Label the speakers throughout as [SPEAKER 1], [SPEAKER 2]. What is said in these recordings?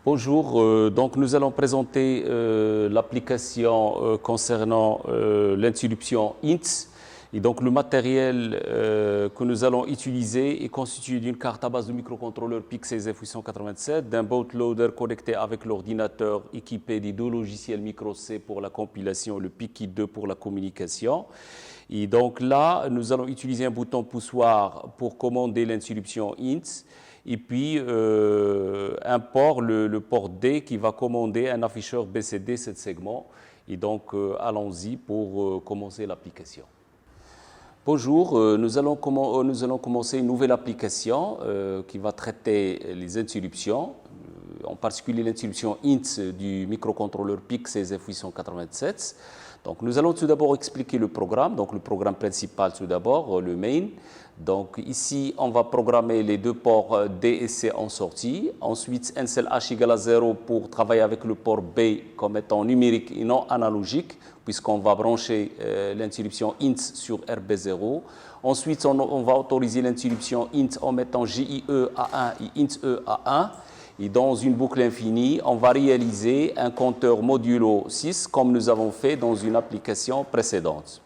[SPEAKER 1] Bonjour, donc nous allons présenter l'application concernant l'interruption INT. Et donc le matériel que nous allons utiliser est constitué d'une carte à base de microcontrôleur PIC16F887, d'un bootloader connecté avec l'ordinateur équipé des deux logiciels micro-C pour la compilation, le PIC2 pour la communication. Et donc là, nous allons utiliser un bouton poussoir pour commander l'interruption INT. Et puis un port, le port D, qui va commander un afficheur BCD 7 segments. Et donc allons-y pour commencer l'application. Bonjour, nous allons commencer une nouvelle application qui va traiter les interruptions, en particulier l'interruption INT du microcontrôleur PIC16F887. Donc nous allons tout d'abord expliquer le programme, donc le programme principal tout d'abord, le main. Donc ici, on va programmer les deux ports D et C en sortie. Ensuite, un seul H égale à 0 pour travailler avec le port B comme étant numérique et non analogique, puisqu'on va brancher l'interruption INT sur RB0. Ensuite, on va autoriser l'interruption INT en mettant JIE A1 et INT-E A1. Et dans une boucle infinie, on va réaliser un compteur modulo 6 comme nous avons fait dans une application précédente.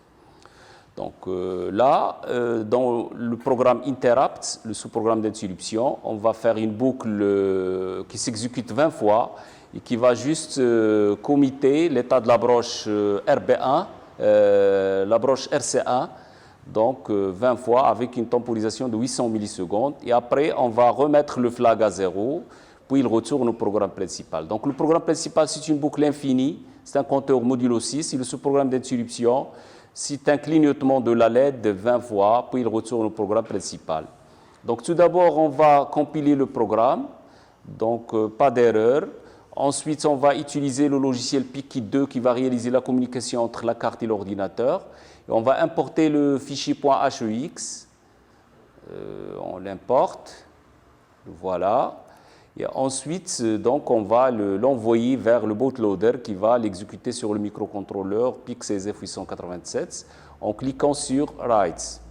[SPEAKER 1] Donc là, dans le programme Interrupt, le sous-programme d'interruption, on va faire une boucle qui s'exécute 20 fois et qui va juste committer l'état de la broche RB1, la broche RC1, donc 20 fois avec une temporisation de 800 millisecondes. Et après, on va remettre le flag à 0, puis il retourne au programme principal. Donc le programme principal, c'est une boucle infinie, c'est un compteur modulo 6, et le sous-programme d'interruption, c'est un clignotement de la LED de 20 fois, puis il retourne au programme principal. Donc tout d'abord, on va compiler le programme, donc pas d'erreur. Ensuite, on va utiliser le logiciel PIC2 qui va réaliser la communication entre la carte et l'ordinateur. Et on va importer le fichier .hex. On l'importe. Voilà. Et ensuite, donc, on va l'envoyer vers le bootloader qui va l'exécuter sur le microcontrôleur PIC16F887 en cliquant sur Write.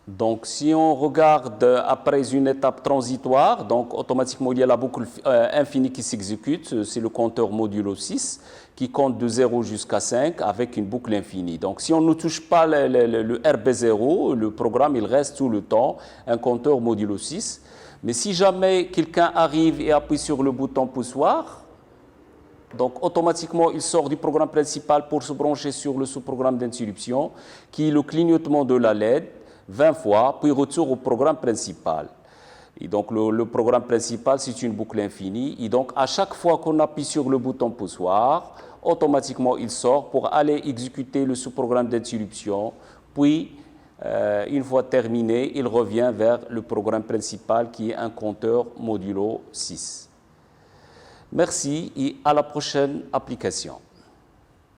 [SPEAKER 1] Donc, si on regarde après une étape transitoire, donc automatiquement il y a la boucle infinie qui s'exécute, c'est le compteur modulo 6 qui compte de 0 jusqu'à 5 avec une boucle infinie. Donc, si on ne touche pas le RB0, le programme il reste tout le temps un compteur modulo 6. Mais si jamais quelqu'un arrive et appuie sur le bouton poussoir, donc automatiquement il sort du programme principal pour se brancher sur le sous-programme d'interruption qui est le clignotement de la LED 20 fois, puis retour au programme principal. Et donc le programme principal, c'est une boucle infinie. Et donc à chaque fois qu'on appuie sur le bouton poussoir, automatiquement il sort pour aller exécuter le sous-programme d'interruption. Puis, une fois terminé, il revient vers le programme principal qui est un compteur modulo 6. Merci et à la prochaine application.